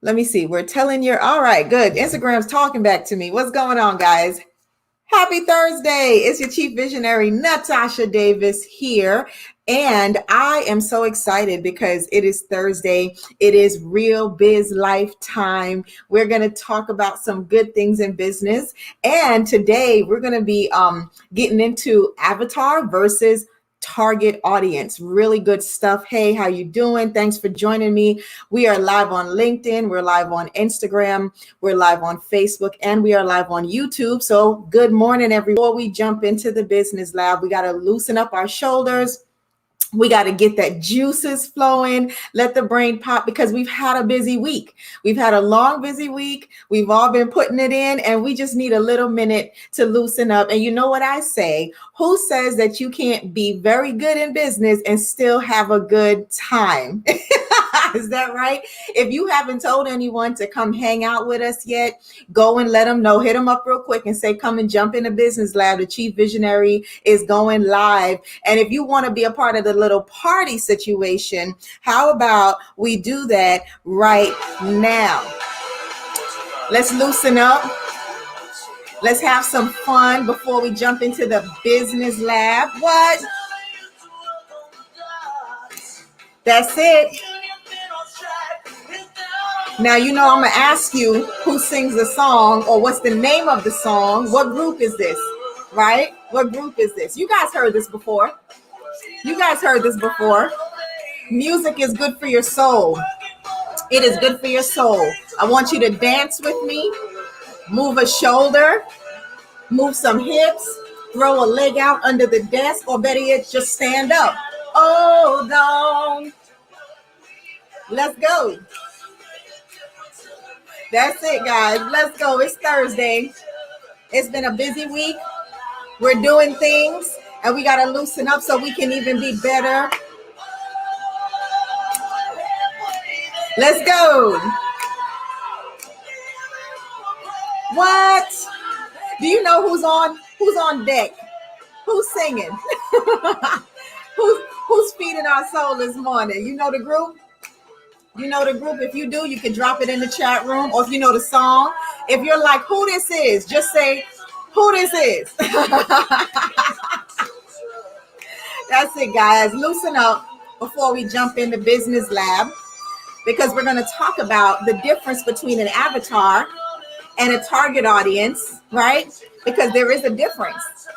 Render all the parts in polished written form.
Let me see. We're telling you. All right, good. Instagram's talking back to me. What's going on, guys? Happy Thursday. It's your chief visionary, Natasha Davis here. And I am so excited because it is Thursday. It is real biz life time. We're going to talk about some good things in business. And today we're going to be getting into avatar versus target audience. Really good stuff. Hey, how you doing? Thanks for joining me. We are live on LinkedIn. We're live on Instagram. We're live on Facebook, and we are live on YouTube. So good morning, everyone. Before we jump into the business lab, we got to loosen up our shoulders. We got to get that juices flowing, let the brain pop, because we've had a busy week. We've had a long, busy week. We've all been putting it in, and we just need a little minute to loosen up. And you know what I say? Who says that you can't be very good in business and still have a good time? Is that right? If you haven't told anyone to come hang out with us yet, go and let them know. Hit them up real quick and say, come and jump in the business lab. The chief visionary is going live. And if you want to be a part of the little party situation, how about we do that right now? Let's loosen up. Let's have some fun before we jump into the business lab. What? That's it. Now, you know, I'm going to ask you who sings the song or what's the name of the song. What group is this, right? What group is this? You guys heard this before. Music is good for your soul. It is good for your soul. I want you to dance with me, move a shoulder, move some hips, throw a leg out under the desk, or better yet, just stand up. Hold on. Let's go. That's it, guys. Let's go. It's Thursday. It's been a busy week. We're doing things, and we got to loosen up so we can even be better. Let's go. What? Do you know who's on deck? Who's singing? Who's feeding our soul this morning? You know the group? You know the group. If you do, you can drop it in the chat room, or if you know the song. If you're like, who this is, just say who this is. That's it, guys. Loosen up before we jump in the business lab, because we're going to talk about the difference between an avatar and a target audience, right? Because there is a difference.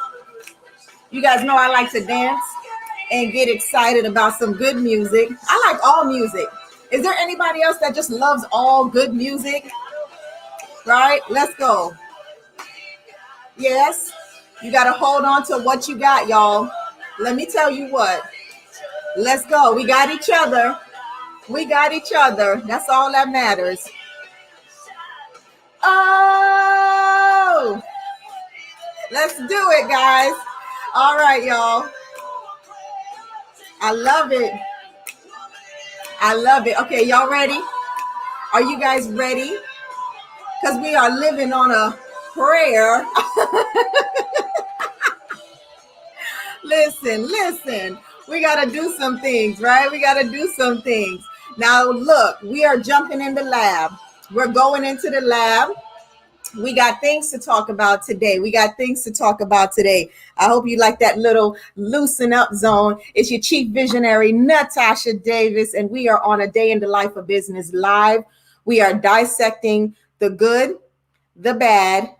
You guys know I like to dance and get excited about some good music. I like all music. Is there anybody else that just loves all good music? Right? Let's go. Yes. You got to hold on to what you got, y'all. Let me tell you what. Let's go. We got each other. That's all that matters. Oh, let's do it, guys. All right, y'all. I love it. Okay, y'all ready? Are you guys ready? Because we are living on a prayer. Listen. We got to do some things, right? Now, look, we are jumping in the lab. We're going into the lab. We got things to talk about today. I hope you like that little loosen up zone. It's your chief visionary, Natasha Davis, and we are on a day in the life of business live. We are dissecting the good, the bad,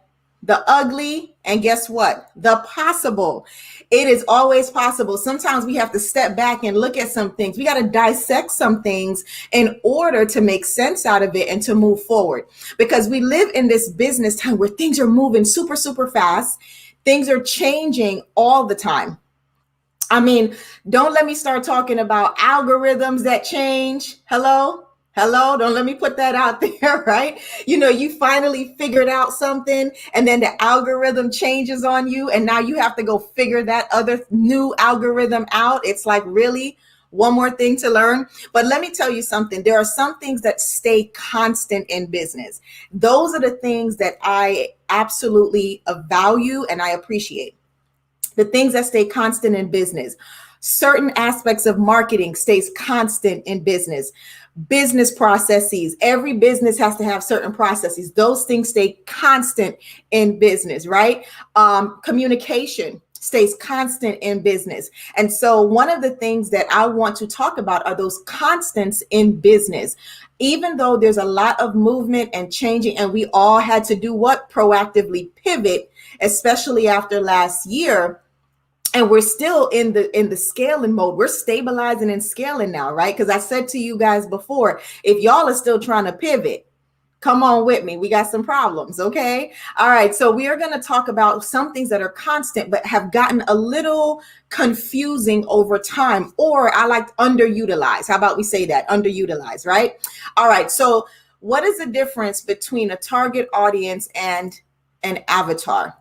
the ugly, and guess what? The possible. It is always possible. Sometimes we have to step back and look at some things. We got to dissect some things in order to make sense out of it and to move forward. Because we live in this business time where things are moving super, super fast. Things are changing all the time. I mean, don't let me start talking about algorithms that change. Hello, don't let me put that out there, right? You know, you finally figured out something and then the algorithm changes on you and now you have to go figure that other new algorithm out. It's like, really? One more thing to learn. But let me tell you something. There are some things that stay constant in business. Those are the things that I absolutely value and I appreciate. The things that stay constant in business. Certain aspects of marketing stays constant in business. Business processes. Every business has to have certain processes. Those things stay constant in business, right? Communication stays constant in business. And so one of the things that I want to talk about are those constants in business. Even though there's a lot of movement and changing, and we all had to do what? Proactively pivot, especially after last year. And we're still in the scaling mode. We're stabilizing and scaling now, right? Because I said to you guys before, if y'all are still trying to pivot, come on with me. We got some problems, okay? All right, so we are going to talk about some things that are constant but have gotten a little confusing over time, or I like underutilized. How about we say that? Underutilized, right? All right, so what is the difference between a target audience and an avatar?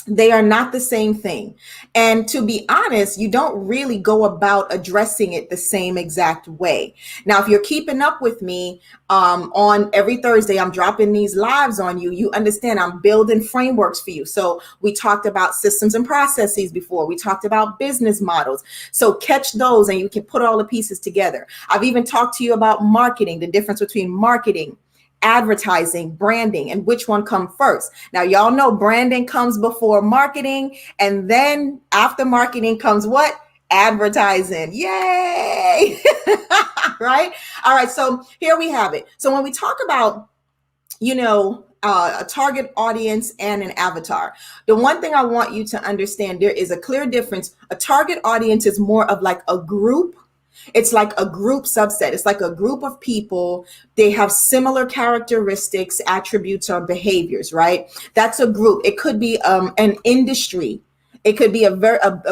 They are not the same thing. And to be honest, you don't really go about addressing it the same exact way. Now, if you're keeping up with me on every Thursday, I'm dropping these lives on you. You understand I'm building frameworks for you. So we talked about systems and processes before. We talked about business models. So catch those and you can put all the pieces together. I've even talked to you about marketing, the difference between marketing, advertising, branding, and which one come first. Now, y'all know branding comes before marketing, and then after marketing comes what? Advertising. Yay! Right? All right, so here we have it. So when we talk about, a target audience and an avatar, the one thing I want you to understand, there is a clear difference. A target audience is more of like a group. It's like a group subset. It's like a group of people. They have similar characteristics, attributes, or behaviors, right? That's a group. It could be an industry. It could be a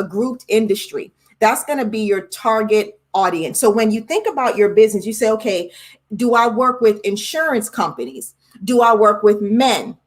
grouped industry. That's going to be your target audience. So when you think about your business, you say, okay, do I work with insurance companies? Do I work with men?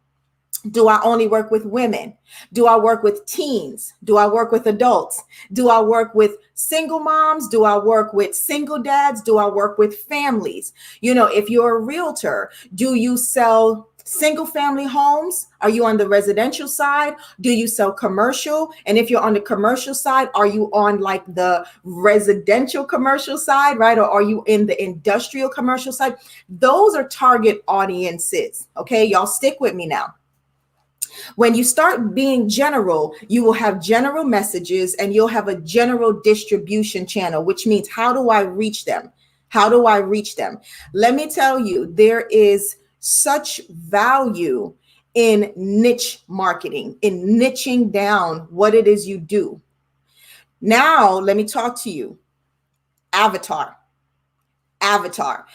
Do I only work with women? Do I work with teens? Do I work with adults? Do I work with single moms? Do I work with single dads? Do I work with families? If you're a realtor, do you sell single family homes? Are you on the residential side? Do you sell commercial? And if you're on the commercial side, are you on like the residential commercial side, right? Or are you in the industrial commercial side? Those are target audiences. Okay, y'all stick with me now. When you start being general, you will have general messages and you'll have a general distribution channel, which means how do I reach them? How do I reach them? Let me tell you, there is such value in niche marketing, in niching down what it is you do. Now, let me talk to you. Avatar. Avatar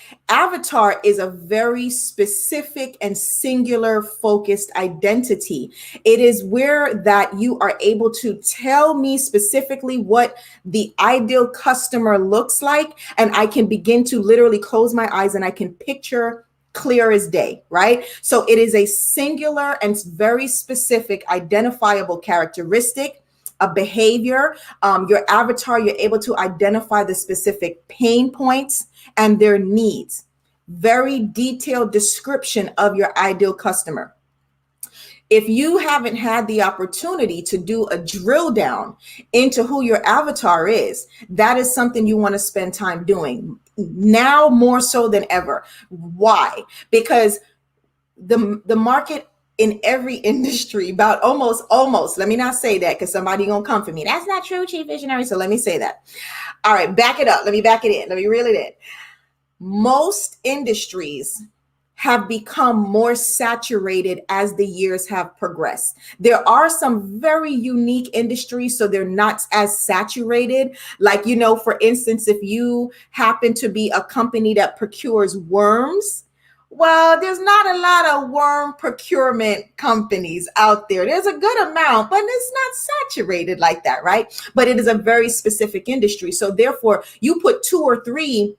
is a very specific and singular focused identity. It is where that you are able to tell me specifically what the ideal customer looks like. And I can begin to literally close my eyes and I can picture clear as day, right? So it is a singular and very specific identifiable characteristic, a behavior. Your avatar, you're able to identify the specific pain points and their needs. Very detailed description of your ideal customer. If you haven't had the opportunity to do a drill down into who your avatar is, that is something you want to spend time doing now more so than ever. Why? Because the market in every industry, about almost, let me not say that because somebody gonna come for me. That's not true, Chief Visionary. So let me say that. All right, back it up. Let me back it in. Let me reel it in. Most industries have become more saturated as the years have progressed. There are some very unique industries, so they're not as saturated. Like, for instance, if you happen to be a company that procures worms, well, there's not a lot of worm procurement companies out there. There's a good amount, but it's not saturated like that, right? But it is a very specific industry. So therefore, you put 2 or 3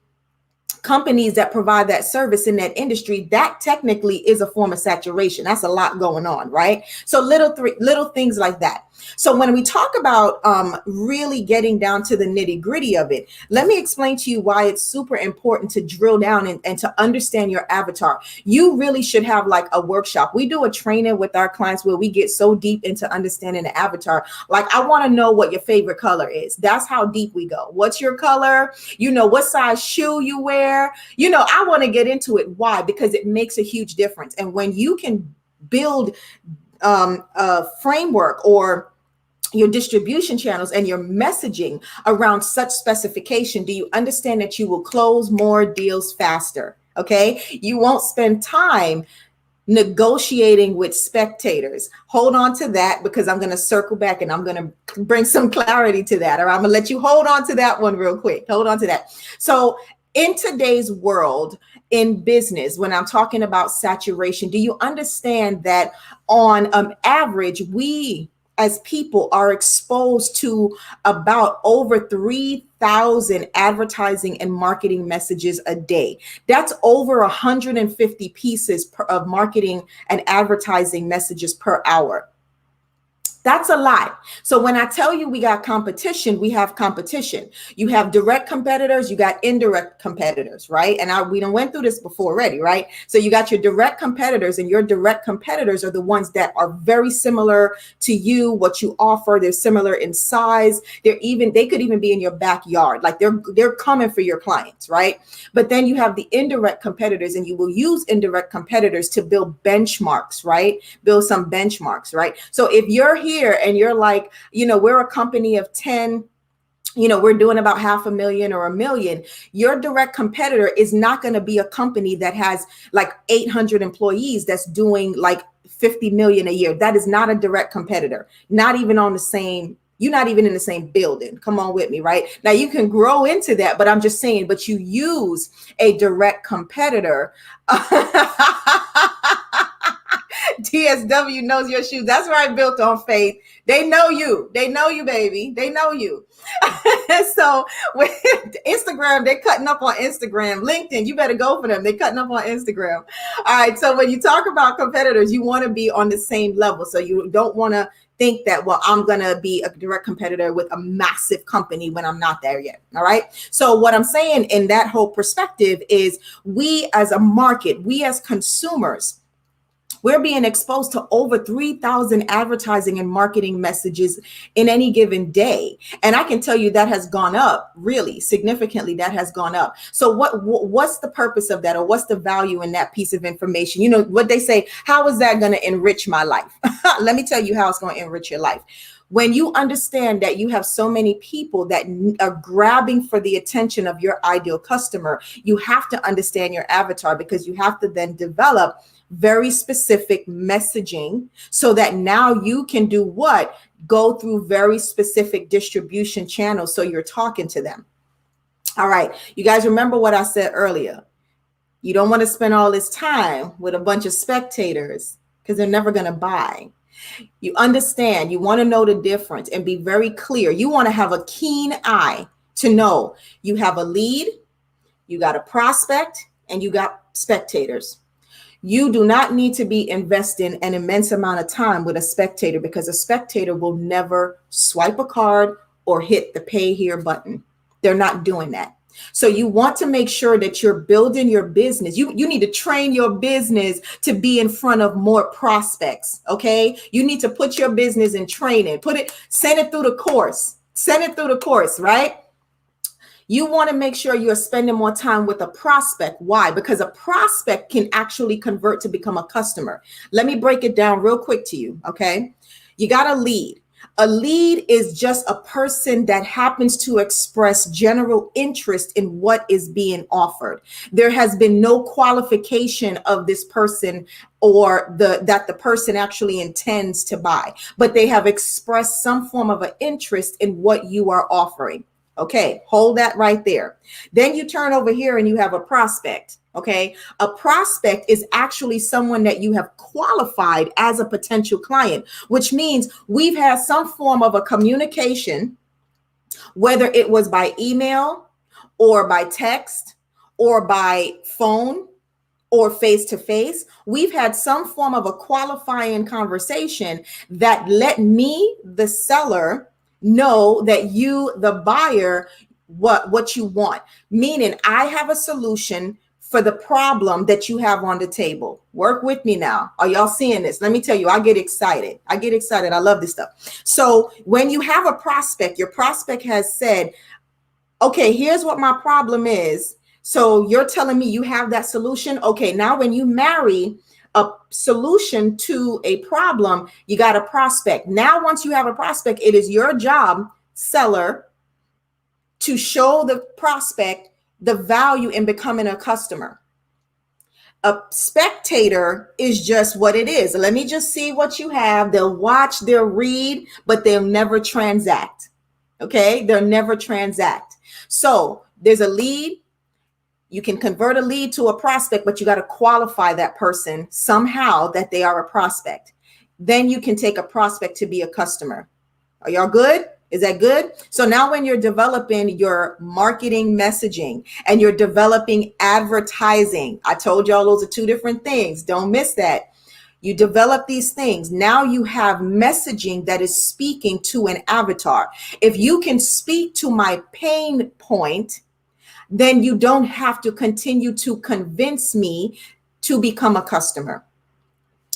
companies that provide that service in that industry, that technically is a form of saturation. That's a lot going on, right? So little things like that. So when we talk about really getting down to the nitty gritty of it, let me explain to you why it's super important to drill down and to understand your avatar. You really should have like a workshop. We do a training with our clients where we get so deep into understanding the avatar. Like, I want to know what your favorite color is. That's how deep we go. What's your color? What size shoe you wear? there. I want to get into it. Why? Because it makes a huge difference. And when you can build a framework or your distribution channels and your messaging around such specification, do you understand that you will close more deals faster? Okay. You won't spend time negotiating with spectators. Hold on to that, because I'm going to circle back and I'm going to bring some clarity to that. Or I'm going to let you hold on to that one real quick. Hold on to that. So in today's world, in business, when I'm talking about saturation, do you understand that on average, we as people are exposed to about over 3,000 advertising and marketing messages a day? That's over 150 pieces of marketing and advertising messages per hour. That's a lot. So when I tell you we got competition, we have competition. You have direct competitors, you got indirect competitors, right? And we done went through this before already, right? So you got your direct competitors, and your direct competitors are the ones that are very similar to you, what you offer. They're similar in size. They could even be in your backyard. Like they're coming for your clients, right? But then you have the indirect competitors, and you will use indirect competitors to build benchmarks, right? Build some benchmarks, right? So if you're here and you're like, we're a company of 10, we're doing about 500,000 or $1 million. Your direct competitor is not going to be a company that has like 800 employees that's doing like 50 million a year. That is not a direct competitor. Not even on the same. You're not even in the same building. Come on with me, right? Now you can grow into that, but I'm just saying, but you use a direct competitor. DSW knows your shoes. That's right, Built on Faith. They know you. They know you, baby. They know you. So with Instagram, they're cutting up on Instagram. LinkedIn, you better go for them. They're cutting up on Instagram. All right. So when you talk about competitors, you want to be on the same level. So you don't want to think that, well, I'm going to be a direct competitor with a massive company when I'm not there yet. All right. So what I'm saying in that whole perspective is we as a market, we as consumers, we're being exposed to over 3,000 advertising and marketing messages in any given day. And I can tell you that has gone up really significantly. That has gone up. So what's the purpose of that, or what's the value in that piece of information? What they say, how is that going to enrich my life? Let me tell you how it's going to enrich your life. When you understand that you have so many people that are grabbing for the attention of your ideal customer, you have to understand your avatar, because you have to then develop very specific messaging so that now you can do what? Go through very specific distribution channels. So you're talking to them. All right. You guys remember what I said earlier. You don't want to spend all this time with a bunch of spectators because they're never going to buy. You understand, you want to know the difference and be very clear. You want to have a keen eye to know you have a lead, you got a prospect, and you got spectators. You do not need to be investing an immense amount of time with a spectator, because a spectator will never swipe a card or hit the pay here button. They're not doing that. So you want to make sure that you're building your business. You need to train your business to be in front of more prospects. Okay. You need to put your business in training, send it through the course, right? You want to make sure you're spending more time with a prospect. Why? Because a prospect can actually convert to become a customer. Let me break it down real quick to you. Okay. You got a lead. A lead is just a person that happens to express general interest in what is being offered. There has been no qualification of this person or that the person actually intends to buy, but they have expressed some form of an interest in what you are offering. Okay, hold that right there. Then you turn over here and you have a prospect. Okay, a prospect is actually someone that you have qualified as a potential client, which means we've had some form of a communication, whether it was by email or by text or by phone or face-to-face. We've had some form of a qualifying conversation that let me, the seller, know that you, the buyer, what you want. Meaning I have a solution for the problem that you have on the table. Work with me now. Are y'all seeing this? Let me tell you, I get excited. I love this stuff. So when you have a prospect, your prospect has said, okay, here's what my problem is. So you're telling me you have that solution. Okay, now when you marry a solution to a problem, you got a prospect. Now, once you have a prospect, it is your job, seller, to show the prospect the value in becoming a customer. A spectator is just what it is. Let me just see what you have. They'll watch, they'll read, but they'll never transact. Okay, they'll never transact. So there's a lead. You can convert a lead to a prospect, but you got to qualify that person somehow that they are a prospect. Then you can take a prospect to be a customer. Are y'all good? Is that good? So now when you're developing your marketing messaging and you're developing advertising, I told y'all those are two different things. Don't miss that. You develop these things. Now you have messaging that is speaking to an avatar. If you can speak to my pain point, then you don't have to continue to convince me to become a customer.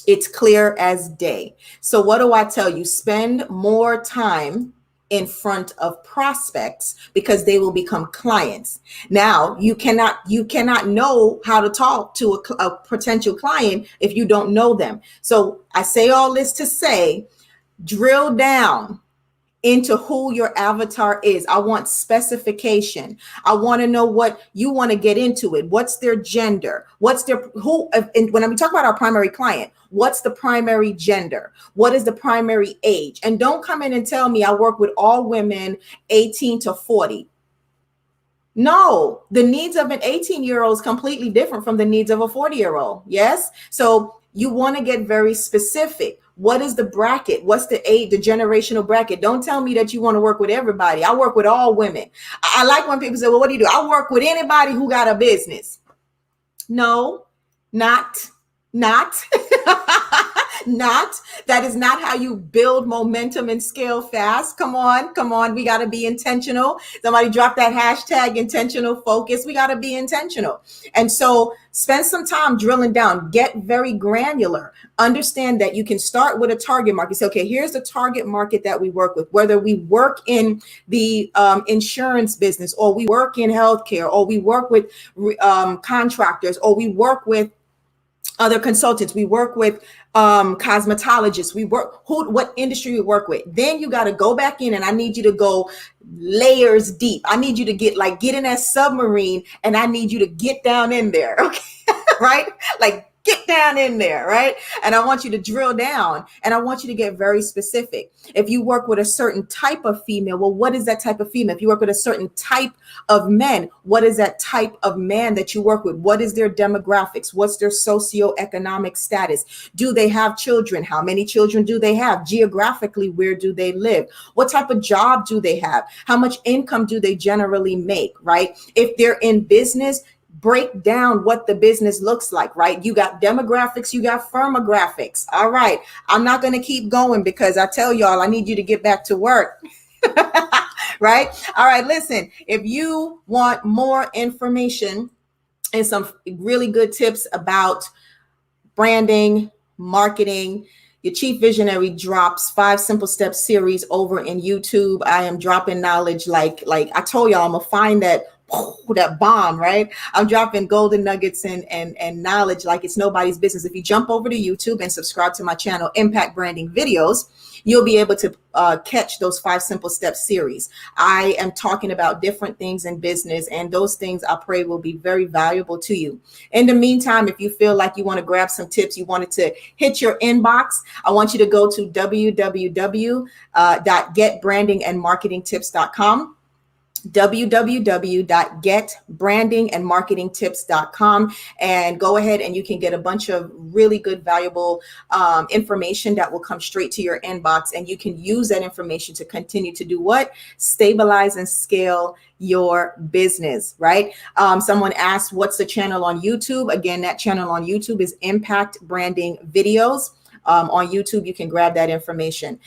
It's clear as day. So what do I tell you? Spend more time in front of prospects because they will become clients. Now, you cannot know how to talk to a potential client if you don't know them. So I say all this to say, drill down into who your avatar is. I want specification. I want to know what you want to get into it. What's their gender? What's their and when we talk about our primary client, what's the primary gender? What is the primary age? And don't come in and tell me I work with all women 18 to 40. No, the needs of an 18-year-old is completely different from the needs of a 40-year-old. Yes. So you want to get very specific. What is the bracket? What's the age, the generational bracket? Don't tell me that you want to work with everybody. I work with all women. I like when people say, well, what do you do? I work with anybody who got a business. No, not. Not. That is not how you build momentum and scale fast. Come on. We got to be intentional. Somebody drop that hashtag intentional focus. We got to be intentional. And so spend some time drilling down, get very granular. Understand that you can start with a target market. Say, okay, here's the target market that we work with, whether we work in the insurance business or we work in healthcare or we work with contractors or we work with other consultants, we work with cosmetologists, we work what industry we work with. Then you got to go back in and I need you to go layers deep. I need you to get in that submarine and I need you to get down in there. Okay. Right? Like get down in there, right? And I want you to drill down and I want you to get very specific. If you work with a certain type of female, well, what is that type of female? If you work with a certain type of men, what is that type of man that you work with? What is their demographics? What's their socioeconomic status? Do they have children? How many children do they have? Geographically, where do they live? What type of job do they have? How much income do they generally make, right? If they're in business, break down what the business looks like, right? You got demographics, you got firmographics. All right. I'm not going to keep going because I tell y'all, I need you to get back to work. Right? All right. Listen, if you want more information and some really good tips about branding, marketing, your Chief Visionary drops 5 Simple Steps series over in YouTube. I am dropping knowledge like I told y'all, I'm going to find that bomb, right? I'm dropping golden nuggets and knowledge like it's nobody's business. If you jump over to YouTube and subscribe to my channel, Impact Branding Videos, you'll be able to catch those 5 Simple Steps series. I am talking about different things in business, and those things I pray will be very valuable to you. In the meantime, if you feel like you want to grab some tips, you wanted to hit your inbox, I want you to go to www.getbrandingandmarketingtips.com. www.getbrandingandmarketingtips.com and go ahead and you can get a bunch of really good, valuable information that will come straight to your inbox. And you can use that information to continue to do what? Stabilize and scale your business, right? Someone asked, what's the channel on YouTube? Again, that channel on YouTube is Impact Branding Videos. On YouTube, you can grab that information.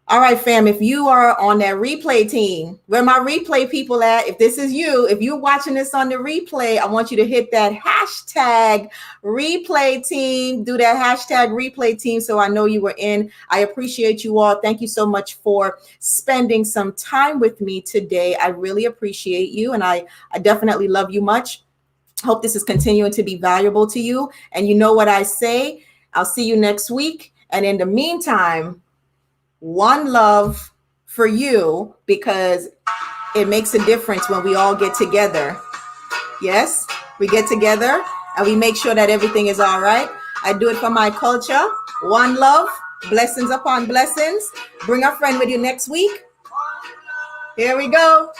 All right, fam, if you are on that replay team, where my replay people at, if this is you, if you're watching this on the replay, I want you to hit that hashtag replay team, do that hashtag replay team so I know you were in. I appreciate you all. Thank you so much for spending some time with me today. I really appreciate you, and I definitely love you much. Hope this is continuing to be valuable to you. And you know what I say, I'll see you next week. And in the meantime, one love for you, because it makes a difference when we all get together. Yes, we get together and we make sure that everything is all right. I do it for my culture. One love, blessings upon blessings. Bring a friend with you next week. Here we go.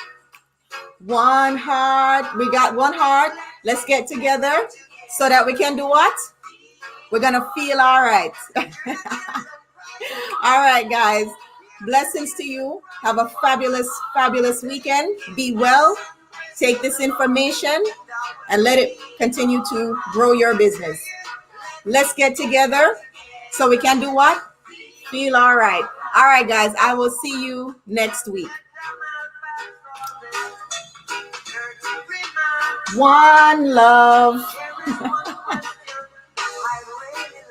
One heart. We got one heart. Let's get together so that we can do what? We're going to feel all right. All right, guys. Blessings to you. Have a fabulous, fabulous weekend. Be well. Take this information and let it continue to grow your business. Let's get together so we can do what? Feel all right. All right, guys. I will see you next week. One love.